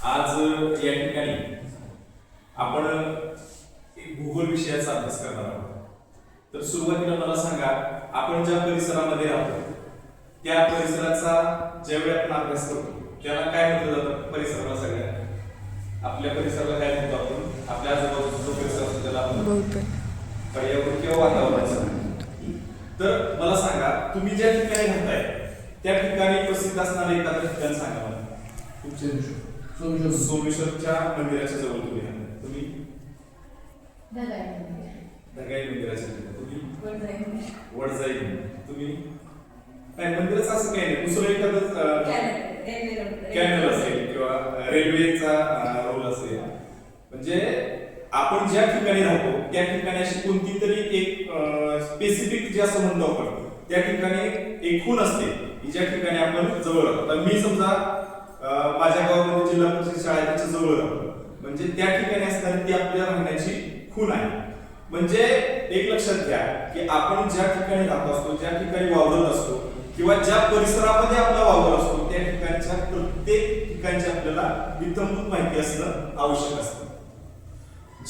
आज या ठिकाणी आपण एक भूगोल विषयाचा अभ्यास करणार आहोत. तर सुरुवातीला मला सांगा, आपण ज्या परिसरामध्ये राहतो त्या परिसराचा ज्यावेळी आपण अभ्यास करतो त्याला काय म्हटलं जातं? परिसराला सगळ्या आपल्या परिसराला काय म्हणतो आपण? आपल्या आजूबाजूचा जो परिसर असतो त्याला आपण पर्यावरण किंवा वातावरण. तर मला सांगा, तुम्ही ज्या ठिकाणी राहताय त्या ठिकाणी प्रसिद्ध असणारे एखादं ठिकाण सांगा मला. सोमेश्वरच्या मंदिराच्या जवळ तुम्ही राहता. तुम्ही ढगाई मंदिराच्या जवळ. तुम्ही वडजाई. तुम्ही काय मंदिराचं असं काही नाही, दुसरं एखादं कॅनल असेल किंवा रेल्वेचा रोल असेल. म्हणजे आपण ज्या ठिकाणी राहतो त्या ठिकाणी अशी कोणती तरी एक स्पेसिफिक जे असं म्हणतो आपण, त्या ठिकाणी एक खूण असते की ज्या ठिकाणी आपण जवळ राहतो. तर मी समजा माझ्या गावामध्ये जिल्हा परिषद शाळा आहे त्याच्या जवळ राहतो, म्हणजे त्या ठिकाणी असणारी ती आपल्या राहण्याची खूण आहे. म्हणजे एक लक्षात घ्या की आपण ज्या ठिकाणी राहत असतो, ज्या ठिकाणी वावरत असतो किंवा ज्या परिसरामध्ये आपला वावर असतो त्या ठिकाणच्या प्रत्येक ठिकाणची आपल्याला इत्थंभूत माहिती असणं आवश्यक असतं.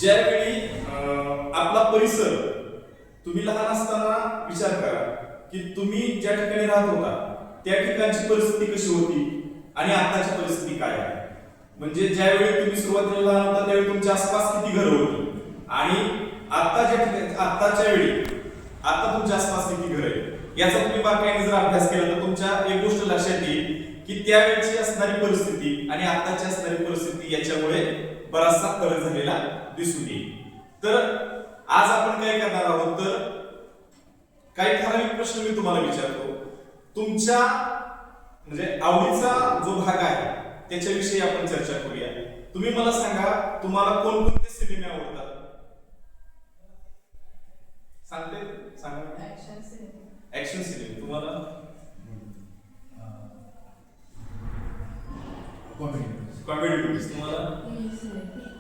ज्यावेळी आपला परिसर, तुम्ही लहान असताना विचार करा की तुम्ही ज्या ठिकाणी राहत होता त्या ठिकाणची परिस्थिती कशी होती आणि आताची परिस्थिती काय आहे. म्हणजे ज्यावेळी तुम्ही सुरुवातीला लहान होता त्यावेळी तुमच्या आसपास किती घरं होती आणि आताच्या वेळी आता तुमच्या आसपास किती घरं आहेत याचा तुम्ही बारकाईने जर अभ्यास केला तर तुमच्या एक गोष्ट लक्षात येईल की त्यावेळची असणारी परिस्थिती आणि आताची असणारी परिस्थिती याच्यामुळे बराचसा फरक झालेला दिसून येईल. तर आज आपण काय करणार आहोत, तर काही ठराविक प्रश्न मी तुम्हाला विचारतो. तुमच्या म्हणजे आवडीचा जो भाग आहे त्याच्याविषयी आपण चर्चा करूया. तुम्ही मला सांगा, तुम्हाला कोणकोणते सिनेमे आवडतात? सांगा. ऍक्शन सिनेमे. तुम्हाला कॉमेडी पिक्चर्स. तुम्हाला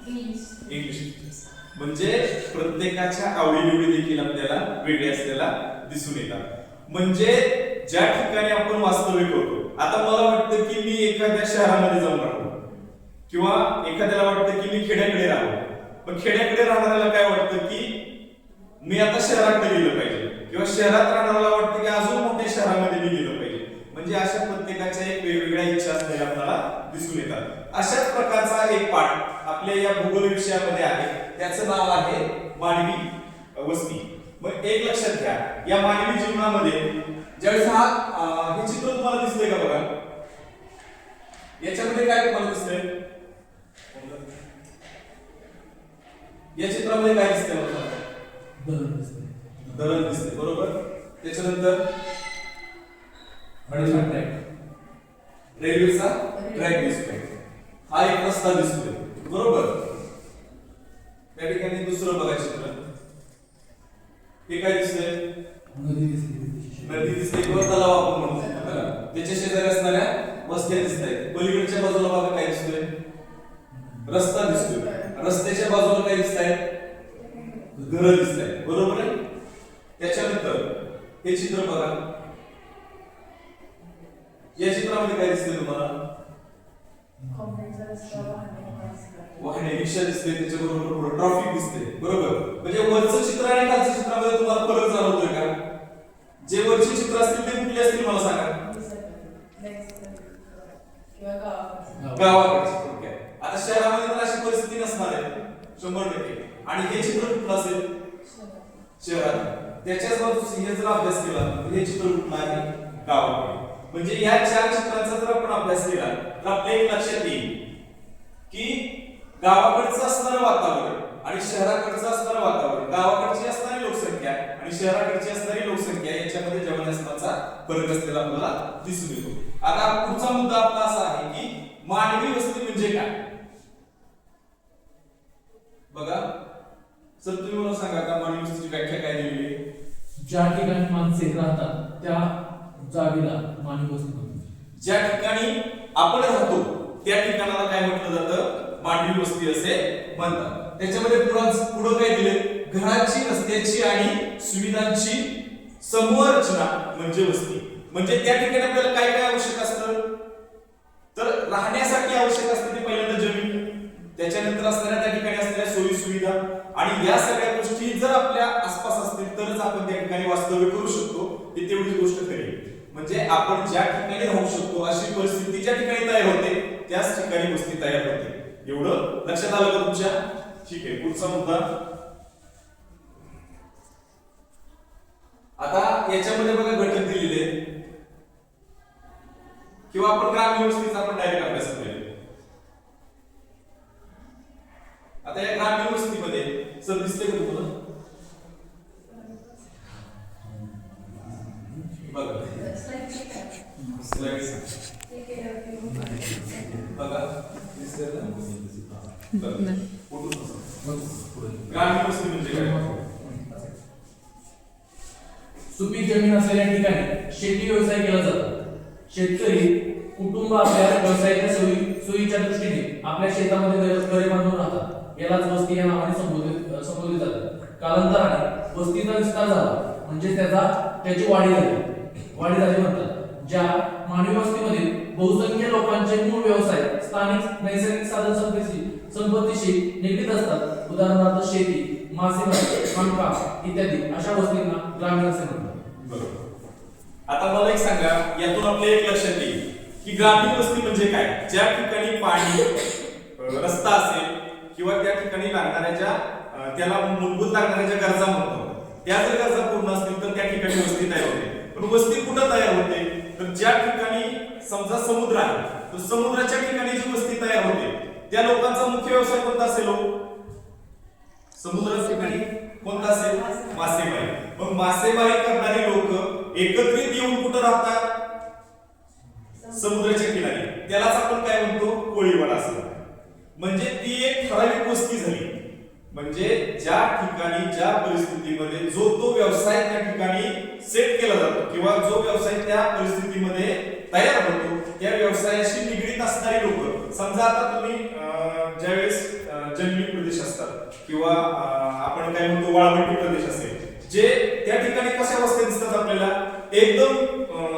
इंग्लिश पिक्चर्स. म्हणजे प्रत्येकाच्या आवडीनिवडी देखील आपल्याला वेगळ्या असलेला दिसून येतात. म्हणजे ज्या ठिकाणी आपण वास्तव्य करतो, आता मला वाटतं की मी एखाद्या शहरामध्ये जाऊन राहतो किंवा एखाद्याला वाटतं की मी खेड्याकडे राहतो, पण खेड्याकडे राहणाऱ्याला काय वाटतं की मी आता शहराकडे गेलं पाहिजे किंवा शहरात राहणाऱ्याला वाटतं की अजून मोठ्या शहरामध्ये मी गेलं पाहिजे. म्हणजे अशा प्रत्येकाच्या एक वेगवेगळ्या इच्छा असलेल्या आपल्याला दिसून येतात. अशाच प्रकारचा एक पाठ आपल्या या भूगोल विषयामध्ये आहे, त्याचं नाव आहे मानवी वस्ती. मग एक लक्षात घ्या, या मानवी जीवनामध्ये ज्यावेळेस हे चित्र तुम्हाला दिसतंय का? बघा याच्यामध्ये काय तुम्हाला दिसतंय? या चित्रामध्ये काय दिसतंय? धरण दिसते. बरोबर. त्याच्यानंतर रेल्वेचा ट्रॅक दिसतोय. हा एक रस्ता दिसतोय. बरोबर. त्या ठिकाणी दुसरं बघा चित्र. हे काय दिसतंय? नदी दिसते किंवा तलाव आपण म्हणतो. त्याच्या शेजारी असणाऱ्या वस्त्या दिसतायत. पलीकडच्या बाजूला बघा काय दिसतोय? रस्ता दिसतोय. रस्त्याच्या बाजूला काय दिसतायत? घरं दिसतायत. बरोबर आहे. त्याच्यानंतर हे चित्र बघा. या चित्रामध्ये काय दिसतंय तुम्हाला? वाहने, रिक्षा दिसते. त्याच्याबरोबर ट्रॅफिक दिसते. बरोबर. म्हणजे वरचं चित्र आणि खालचं चित्रामध्ये तुम्हाला फरक जाणवतोय का? जे वरचे चित्र असतील ते कुठले असतील मला सांगा. गावाकडचे. आता शहरामध्ये तर अशी परिस्थिती नसणार आहे 100%. आणि हे चित्र कुठलं असेल? शहरात. त्याच्याच बाजूस हे जर अभ्यास केला तर हे चित्र कुठलं आहे? गावाकडे. म्हणजे या चार चित्रांचा जर आपण अभ्यास केला तर आपल्या एक लक्षात येईल की गावाकडचं असणारं वातावरण आणि शहराकडचं असणारं वातावरण, गावाकडची असणारी लोकसंख्या आणि शहराकडची असणारी लोकसंख्या याच्यामध्ये जवळजवळचा फरक असलेला आपल्याला दिसून येतो. आता पुढचा मुद्दा आपला असा आहे की मानवी वस्ती म्हणजे काय? बघा सर, तुम्ही मला सांगा का मानवी वस्तीची व्याख्या काय दिलेली आहे? ज्या ठिकाणी माणसे राहतात त्या जागेला मानवी वस्ती म्हणतात. ज्या ठिकाणी आपण राहतो त्या ठिकाणाला काय म्हटलं जातं? मानवी वस्ती असे म्हणतात. त्याच्यामध्ये पुढे काय दिले? घराची, रस्त्याची आणि सुविधांची समूह रचना म्हणजे वस्ती. म्हणजे त्या ठिकाणी आपल्याला काय काय आवश्यक असतं? तर राहण्यासाठी आवश्यक असतं ते पहिल्यांदा ज्या ठिकाणी राहू शकतो अशी परिस्थिती ज्या ठिकाणी तयार होते त्याच ठिकाणी वस्ती तयार होते. एवढं लक्षात आलं का तुमच्या? ठीक आहे, पुढचा मुद्दा. आता याच्यामध्ये बघा घटक दिलेले किंवा आपण ग्रामीण वस्तीचा आपण डायरेक्ट अभ्यास करूया. आता या ग्रामीण वस्तीमध्ये सर दिसते का तुम्हाला? बघा स्लाइड्स बघा दिसते ना? ग्रामीण वस्ती म्हणजे काय? सुपीक जमीन असलेल्या ठिकाणी शेती व्यवसाय केला जातो. शेतकरी कुटुंब आपल्या व्यवसायाच्या सोयीच्या दृष्टीने आपल्या शेतामध्ये घरे बांधून राहतात. यालाच वस्ती या नावाने संबोधले जाते. कालांतराने वस्तीचा विस्तार झाला म्हणजे त्याची वाढी झाली म्हणतात. ज्या मानवी वस्तीमध्ये बहुसंख्य लोकांचे मूळ व्यवसाय स्थानिक नैसर्गिक साधन संपत्तीशी निगडीत असतात. उदाहरणार्थ शेती, मासेमारी, खाणकाम इत्यादी अशा वस्तींना ग्रामीण असे म्हणतात. बरोबर. आता मला एक सांगा, यातून आपल्या एक लक्षात येईल की ग्रामीण वस्ती म्हणजे काय? ज्या ठिकाणी पाणी, रस्ता असेल किंवा त्या ठिकाणी लागणाऱ्या त्याला मूलभूत लागणाऱ्या गरजा म्हणतो, त्या जर गरजा पूर्ण असतील तर त्या ठिकाणी वस्ती तयार होते. पण वस्ती कुठं तयार होते? तर ज्या ठिकाणी समजा समुद्र आहे तर समुद्राच्या ठिकाणी जी वस्ती तयार होते त्या लोकांचा मुख्य व्यवसाय कोणता असेल? समुद्राच्या ठिकाणी कोणता असेल? मासेमारी. मग मासेमारी करणारी लोक एकत्रित येऊन कुठं राहतात? समुद्राच्या किनारी. त्यालाच आपण काय म्हणतो? कोळीवाडा असं. म्हणजे ती एक ठराविक वस्ती झाली. म्हणजे ज्या ठिकाणी ज्या परिस्थितीमध्ये जो तो व्यवसाय त्या ठिकाणी सेट केला जातो किंवा जो व्यवसाय त्या परिस्थितीमध्ये तयार होतो त्या व्यवसायाशी निगडीत असणारी लोक. समजा आता तुम्ही ज्यावेळेस जंगली प्रदेश असतात किंवा आपण काय म्हणतो वाळवंटी प्रदेश असेल, जे त्या ठिकाणी कशा वस्त्या दिसतात आपल्याला? एकदम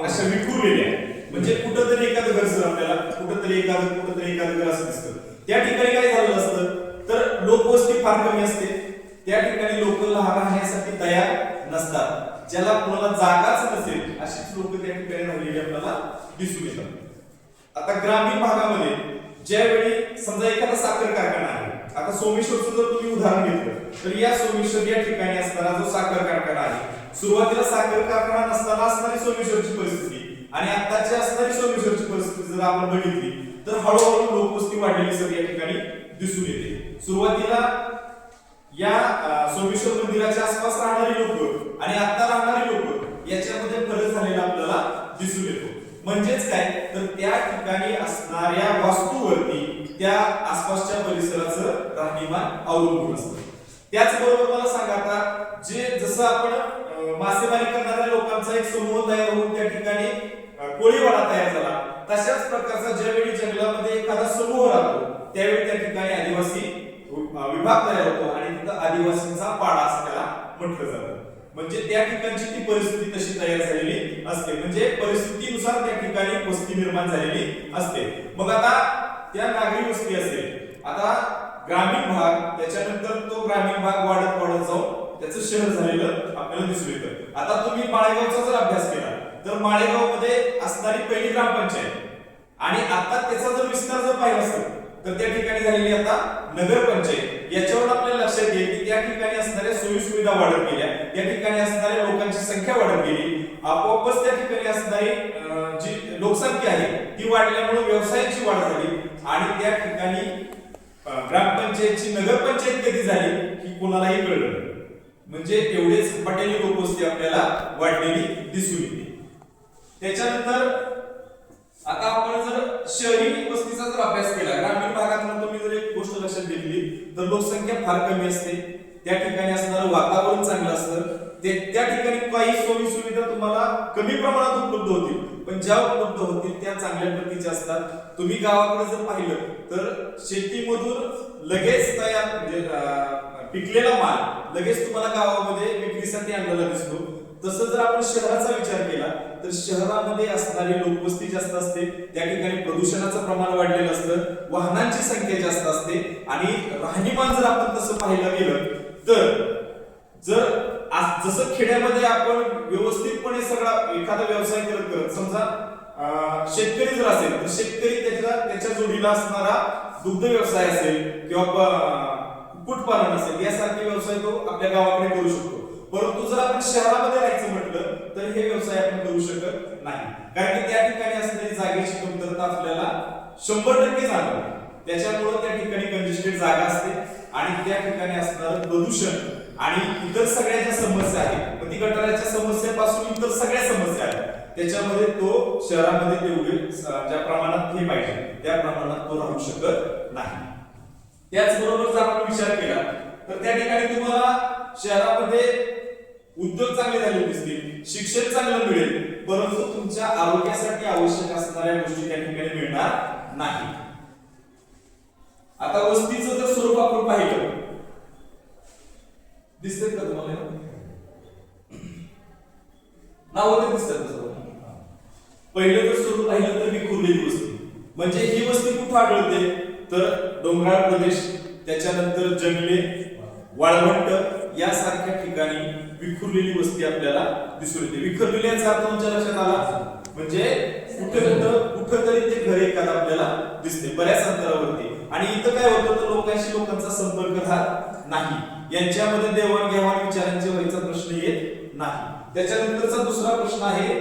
अशा विखुरलेल्या. म्हणजे कुठंतरी एखादं घर सर आपल्याला कुठंतरी एखादं घर असं दिसतं. त्या ठिकाणी काय झालेलं असतं तर लोकवस्ती फार कमी असते. त्या ठिकाणी लोक राहण्यासाठी तयार नसतात. ज्याला कोणाला जागाच नसेल अशीच लोक त्या ठिकाणी राहिलेली आपल्याला दिसून येतात. आता ग्रामीण भागामध्ये ज्यावेळी समजा एखादा साखर कारखाना आहे, आता सोमेश्वरचं जर तुम्ही उदाहरण घेतलं तर या सोमेश्वर या ठिकाणी असणारा जो साखर कारखाना आहे, सुरुवातीला साखर कारखाना नसताना असणारी सोमेश्वरची परिस्थिती आणि आताची असणारी सोमेश्वरची परिस्थिती जर आपण बघितली तर हळूहळू लोकवस्ती वाढलेली सर या ठिकाणी दिसून येते. सुरुवातीला या सोमेश्वर मंदिराच्या आसपास राहणारी लोक आणि आता राहणारी लोक याच्यामध्ये फरक झालेला आपल्याला दिसून येतो. म्हणजेच काय तर त्या ठिकाणी असणाऱ्या वास्तूवरती त्या आसपासच्या परिसराचं राहणीमान अवलंबून असतं. त्याचबरोबर मला सांगा, आता जे जसं आपण मासेमारी करणाऱ्या लोकांचा एक समूह तयार होऊन त्या ठिकाणी कोळीवाडा तयार झाला, तशाच प्रकारचा ज्यावेळी जंगलामध्ये एखादा समूह राहतो त्यावेळी त्या ठिकाणी आदिवासी विभाग तयार होतो आणि तिथं आदिवासींचा पाडा असं त्याला म्हटलं जातं. म्हणजे त्या ठिकाणची ती परिस्थिती तशी तयार झालेली असते. म्हणजे परिस्थितीनुसार त्या ठिकाणी वस्ती निर्माण झालेली असते. मग आता त्या नागरी वस्ती असेल, आता ग्रामीण भाग, त्याच्यानंतर तो ग्रामीण भाग वाढत जाऊन त्याचं शहर झालेलं आपल्याला दिसून येतं. आता तुम्ही माळेगावचा जर अभ्यास केला तर माळेगावमध्ये असणारी पहिली ग्रामपंचायत आणि आता त्याचा जर विस्तार जर पाहिला असेल तर त्या ठिकाणी झालेली आता नगरपंचायत. याच्यावर आपल्याला लक्षात येईल की त्या ठिकाणी असणाऱ्या सोयी सुविधा वाढत गेल्या, त्या ठिकाणी असणाऱ्या लोकांची संख्या वाढत गेली, आपोआपच त्या ठिकाणी असणारी जी लोकसंख्या आहे ती वाढल्यामुळे व्यवसायाची वाढ झाली आणि त्या ठिकाणी ग्रामपंचायतची नगरपंचायत कधी झाली ही कोणालाही कळलं. म्हणजे एवढेच झपाट्याने लोकवस्ती आपल्याला वाढलेली दिसून येते. त्याच्यानंतर आता आपण जर शहरी वस्तीचा जर अभ्यास केला, ग्रामीण भागात तुम्ही जर एक गोष्ट लक्षात घेतली तर लोकसंख्या फार कमी असते, त्या ठिकाणी असणारं वातावरण चांगलं असतं, त्या ठिकाणी काही सोयी सुविधा तुम्हाला कमी प्रमाणात उपलब्ध होतील, पण ज्या उपलब्ध होतील त्या चांगल्या प्रतीच्या असतात. तुम्ही गावाकडे जर पाहिलं तर शेतीमधून लगेच तयार म्हणजे पिकलेला माल लगेच तुम्हाला गावामध्ये विक्रीसाठी आणलेला दिसतो. तसं जर आपण शहराचा विचार केला तर शहरामध्ये असणारी लोकवस्ती जास्त असते, त्या ठिकाणी प्रदूषणाचं प्रमाण वाढलेलं असतं, वाहनांची संख्या जास्त असते आणि राहणीमान जर आपण तसं पाहायला गेलं तर जसं खेड्यामध्ये आपण व्यवस्थितपणे सगळा एखादा व्यवसाय करत समजा शेतकरी जर असेल तर शेतकरी त्याच्या जोडीला असणारा दुग्ध व्यवसाय असेल किंवा कुक्कुटपालन असेल यासारखे व्यवसाय तो आपल्या गावाकडे करू शकतो. परंतु जर आपण शहरामध्ये राहायचं म्हटलं तर हे व्यवसाय आपण करू शकत नाही, कारण की त्या ठिकाणी असणारी जागेची कमतरता आपल्याला 100% जाणवते. त्याच्यामुळे त्या ठिकाणी कंजेस्टेड जागा असते आणि त्या ठिकाणी असणारं प्रदूषण आणि इतर सगळ्या ज्या समस्या आहेत, ती गटाराच्या समस्येपासून इतर सगळ्या समस्या आहेत, त्याच्यामध्ये तो शहरामध्ये तेवढे ज्या प्रमाणात हे पाहिजे त्या प्रमाणात तो राहू शकत नाही. त्याचबरोबर जर आपण विचार केला तर त्या ठिकाणी तुम्हाला शहरामध्ये उद्योग चांगले झाले दिसतील, शिक्षण चांगलं मिळेल, परंतु तुमच्या आरोग्यासाठी आवश्यक असणाऱ्या गोष्टी त्या ठिकाणी मिळणार नाही. आता वस्तीचं जर स्वरूप आपण पाहिलं, दिसतात का तुम्हाला नाव ते दिसतात? पहिलं जर स्वरूप पाहिलं तर विखुरलेली वस्ती, म्हणजे ही वस्ती कुठं आढळते तर डोंगराळ प्रदेश, त्याच्यानंतर जंगले, वाळवंट यासारख्या ठिकाणी विखुरलेली वस्ती आपल्याला दिसून येते. विखुरलेली याचा अर्थ तुमच्या लक्षात आला म्हणजे कुठं तरी ते घर एखादं आपल्याला दिसते बऱ्याच अंतरावरती, आणि इथं काय होतं तर लोकांचा संपर्क राहत नाही, यांच्यामध्ये देवाणघेवाण विचारांचे व्हायचा प्रश्न येत नाही. त्याच्यानंतरचा दुसरा प्रश्न आहे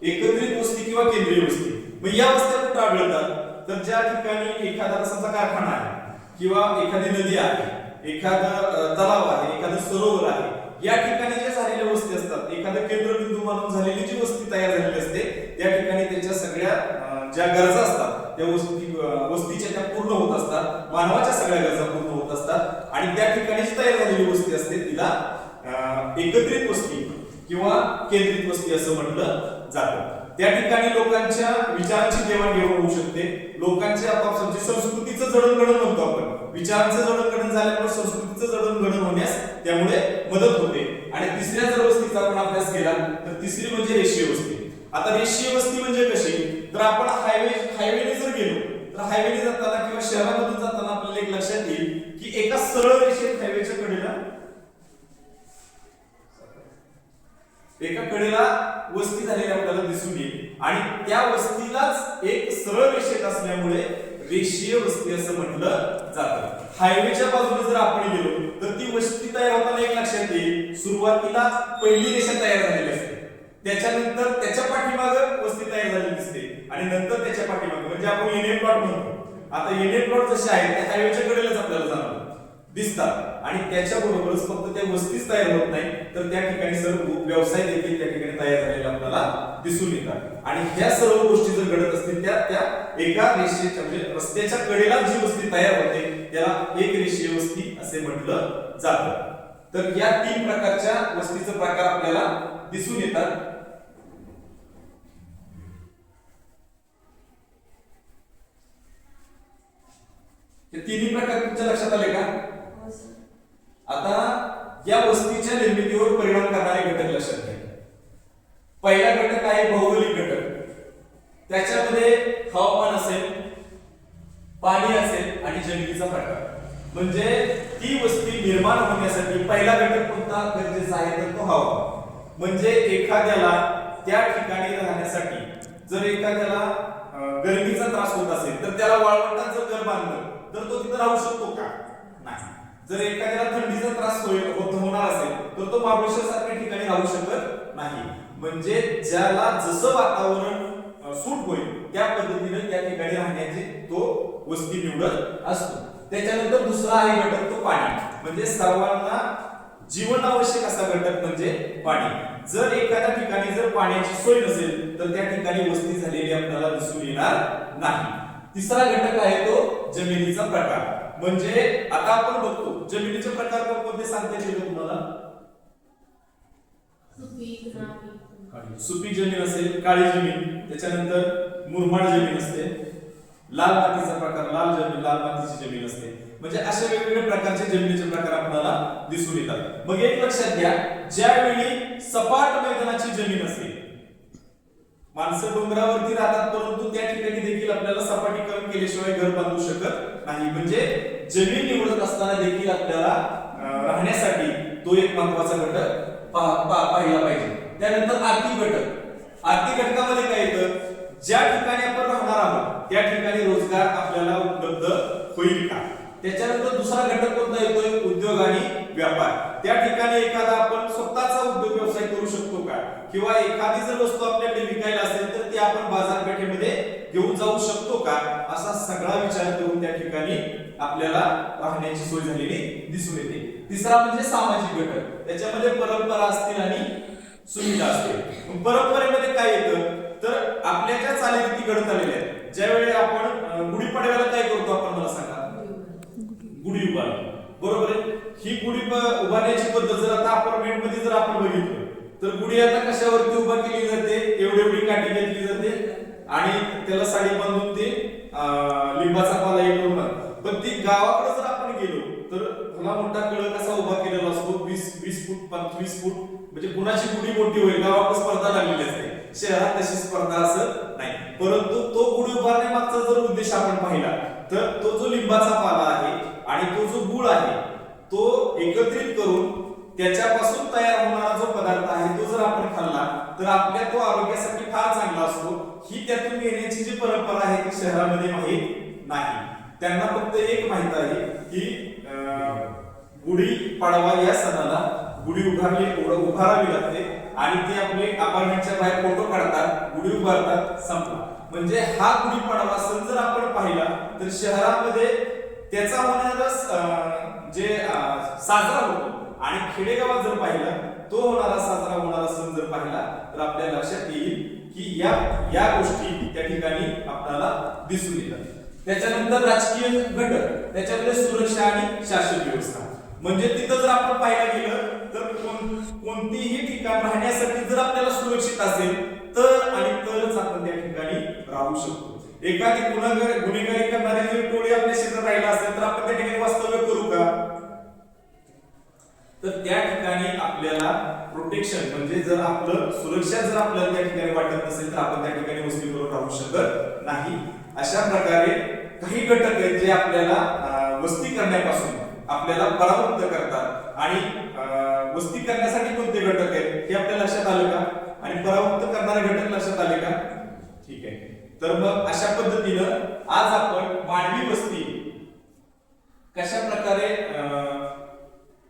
एकत्रित वस्ती किंवा केंद्रीय वस्ती. मग या वस्त्या कुठं आढळतात तर ज्या ठिकाणी एखादा रसाचा कारखाना आहे किंवा एखादी नदी आहे, एखादा तलाव आहे, एखादं सरोवर आहे, या ठिकाणी ज्या झालेल्या वस्ती असतात, एखादं केंद्रबिंदू मानून झालेली जी वस्ती तयार झालेली असते त्या ठिकाणी त्याच्या सगळ्या ज्या गरजा असतात त्या वस्तीच्या त्या पूर्ण होत असतात, मानवाच्या सगळ्या गरजा पूर्ण होत असतात, आणि त्या ठिकाणी जी तयार झालेली वस्ती असते तिला एकत्रित वस्ती किंवा केंद्रित वस्ती असं म्हटलं जातं. त्या ठिकाणी लोकांच्या विचारांची देवाणघेवाण होऊ शकते, लोकांच्या आपापसात संस्कृतीचं जडणघडण म्हणतो आपण, विचारांचं जडणघडण झाल्यामुळे संस्कृतीचं जडणघडण होण्यास त्यामुळे मदत होते. आणि तिसऱ्या जर वस्तीचा आपण अभ्यास केला तर तिसरी म्हणजे रेषीय वस्ती. आता रेषीय वस्ती म्हणजे कशी तर आपण हायवेने जर गेलो तर हायवेने जाताना किंवा शहरामधून जाताना आपल्याला एक लक्षात येईल की एका सरळ रेषेत हायवेच्या कडेला एका कडेला वस्ती झालेली आपल्याला दिसून येईल, आणि त्या वस्तीलाच एक सरळ रेषेत असल्यामुळे रेषीय वस्ती असं म्हटलं जातं. हायवेच्या बाजूने जर आपण गेलो तर ती वस्ती तयार होताना एक लक्षात येईल, सुरुवातीला पहिली रेषा तयार झालेली असते, त्याच्यानंतर त्याच्या पाठीमागे वस्ती तयार झालेली दिसते, आणि नंतर त्याच्या पाठीमागे म्हणजे आपण एनए प्लॉट म्हणतो. आता एनए प्लॉट जसे आहेत ते हायवेच्या कडेलाच आपल्याला जाणवतात दिसतात, आणि त्याच्याबरोबरच फक्त त्या वस्तीच तयार होत नाही तर त्या ठिकाणी सर्व व्यवसाय देखील त्या ठिकाणी तयार झालेले आपल्याला दिसून येतात. आणि ह्या सर्व गोष्टी जर घडत असतील त्या एका रेषेच्या म्हणजे रस्त्याच्या कडेला जी वस्ती तयार होते त्याला एक रेषीय वस्ती असे म्हटलं जातं. तर या तीन प्रकारच्या वस्तीचे प्रकार आपल्याला दिसून येतात. हे तिन्ही प्रकार तुमच्या लक्षात आले का? आता या वस्तीच्या निर्मितीवर परिणाम करणारे घटक लक्षात घ्या. पहिला घटक आहे भौगोलिक घटक, त्याच्यामध्ये हवामान असेल, पाणी असेल आणि जमिनीचा प्रकार. म्हणजे ती वस्ती निर्माण होण्यासाठी पहिला घटक कोणता गरजेचा आहे तर तो हवामान. म्हणजे एखाद्याला त्या ठिकाणी राहण्यासाठी जर एखाद्याला गरमीचा त्रास होत असेल तर त्याला वाळवंटात जर घर बांधलं तर तो तिथे राहू शकतो का? नाही. जर एखाद्याला थंडीचा त्रास होणार असेल तर तो महाबळेश्वर सारख्या ठिकाणी राहू शकत नाही. म्हणजे ज्याला जसं वातावरण सूट होईल त्या पद्धतीने त्या ठिकाणी राहण्याची तो वस्ती निवडत असतो. त्याच्यानंतर दुसरा आहे घटक तो पाणी. म्हणजे सर्वांना जीवन आवश्यक असा घटक म्हणजे पाणी. जर एखाद्या ठिकाणी जर पाण्याची सोय नसेल तर त्या ठिकाणी वस्ती झालेली आपल्याला दिसून येणार नाही. तिसरा घटक आहे तो जमिनीचा प्रकार. म्हणजे आता आपण बघतो जमिनीचे प्रकार कोणते सांगता येईल तुम्हाला? सुपीक जमीन असेल, काळी जमीन, त्याच्यानंतर मुरमाड जमीन असते, लाल मातीचा प्रकार, लाल मातीची जमीन असते. म्हणजे अशा वेगवेगळ्या प्रकारचे जमिनीचे प्रकार आपल्याला दिसून येतात. मग एक लक्षात घ्या, ज्यावेळी सपाट मैदानाची जमीन असेल, माणसं डोंगरावरती राहतात परंतु त्या ठिकाणी देखील आपल्याला सपाटीकरण केल्याशिवाय घर बांधू शकत नाही. म्हणजे जमीन निवडत असताना देखील आपल्याला राहण्यासाठी तो एक महत्त्वाचा घटक पाहिला पाहिजे. त्यानंतर आर्थिक घटक. आर्थिक घटकामध्ये काय येतं? ज्या ठिकाणी आपण राहणार आहोत त्या ठिकाणी रोजगार आपल्याला उपलब्ध होईल का. त्याच्यानंतर दुसरा घटक कोणता येतोय, उद्योग आणि व्यापार. त्या ठिकाणी एखादा आपण स्वतःचा उद्योग व्यवसाय करू शकतो का, किंवा एखादी जर वस्तू आपल्याकडे विकायला असेल तर ती आपण बाजारपेठेमध्ये घेऊन जाऊ शकतो का, असा सगळा विचार करून त्या ठिकाणी आपल्याला राहण्याची सोय झालेली दिसून येते. तिसरा म्हणजे सामाजिक घटक. त्याच्यामध्ये परंपरा असतील आणि सुविधा असतील. परंपरेमध्ये काय येतं तर आपल्या ज्या चालीरीती घडत आलेल्या आहेत, ज्यावेळी आपण गुढीपाडव्याला काय करतो आपण मला सांगा, गुढी उभारतो, बरोबर आहे. ही गुढी उभारण्याची पद्धत जर आता अपार्टमेंट मध्ये जर आपण बघितलं तर गुढी आता कशावरती उभा केली जाते, एवढी एवढी काठी घेतली जाते आणि त्याला साडी बांधून ते लिंबाचा पाला येऊन. पण ती गावाकडे जर आपण गेलो तर भला मोठा कळस कसा उभा केलेला असतो, 20 फूट 25 फूट, म्हणजे कुणाची गुढी मोठी होईल गावाकडे स्पर्धा लागलेली असते. शहरात तशी स्पर्धा असत नाही. परंतु तो गुढी उभारण्यामागचा जर उद्देश आपण पाहिला तर तो जो लिंबाचा पाला आहे आणि तो जो गुळ आहे तो एकत्रित करून त्याच्यापासून तयार होणारा जो पदार्थ आहे तो जर आपण खाल्ला तर आपल्या तो आरोग्यासाठी फार चांगला असतो. ही त्यातून येण्याची जी परंपरा आहे ती शहरामध्ये माहीत नाही. त्यांना फक्त एक माहित आहे की गुढी पाडवा या सणाला गुढी उभारावी लागते आणि ते आपले अपार्टमेंटच्या बाहेर फोटो काढतात, गुढी उभारतात, संपला. म्हणजे हा गुढी पाडवा सण जर आपण पाहिला तर शहरामध्ये त्याचा होणारा जे साजरा होतो आणि खेडेगावात जर पाहिला तो साजरा होणारा सण जर पाहिला तर आपल्या लक्षात येईल की या गोष्टी त्या ठिकाणी आपल्याला दिसून येतात. त्याच्यानंतर राजकीय घटक, त्याच्यामध्ये सुरक्षा आणि शासन व्यवस्था. म्हणजे तिथं जर आपण पाहायला गेलं तर कोणतीही ठिकाण राहण्यासाठी जर आपल्याला सुरक्षित असेल तर आणि तरच आपण त्या ठिकाणी राहू शकतो. एखादी गुन्हेगारी करणारी जर टोळी आपल्या शेतात राहिला असेल तर आपण त्या ठिकाणी वास्तव्य करू का, तर त्या ठिकाणी आपल्याला प्रोटेक्शन म्हणजे जर आपलं सुरक्षा जर आपल्याला त्या ठिकाणी वाटत नसेल तर आपण त्या ठिकाणी वस्ती करून राहू शकत नाही. अशा प्रकारे काही घटक आहेत जे आपल्याला वस्ती करण्यापासून आपल्याला परावृत्त करतात. आणि वस्ती करण्यासाठी कोणते घटक आहेत हे आपल्या लक्षात आलं का, आणि परावृत्त करणारे घटक लक्षात आले का. ठीक आहे. तर मग अशा पद्धतीनं आज आपण मानवी वस्ती कशा प्रकारे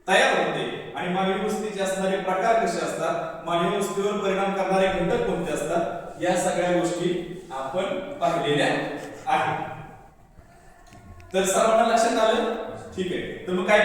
तयार होते आणि मानवी वस्तीचे असणारे प्रकार कसे असतात, मानवी वस्तीवर परिणाम करणारे घटक कोणते असतात, या सगळ्या गोष्टी आपण पाहिलेल्या आहेत. तर सर्वांना लक्षात आलं. ठीक आहे. तर मग काय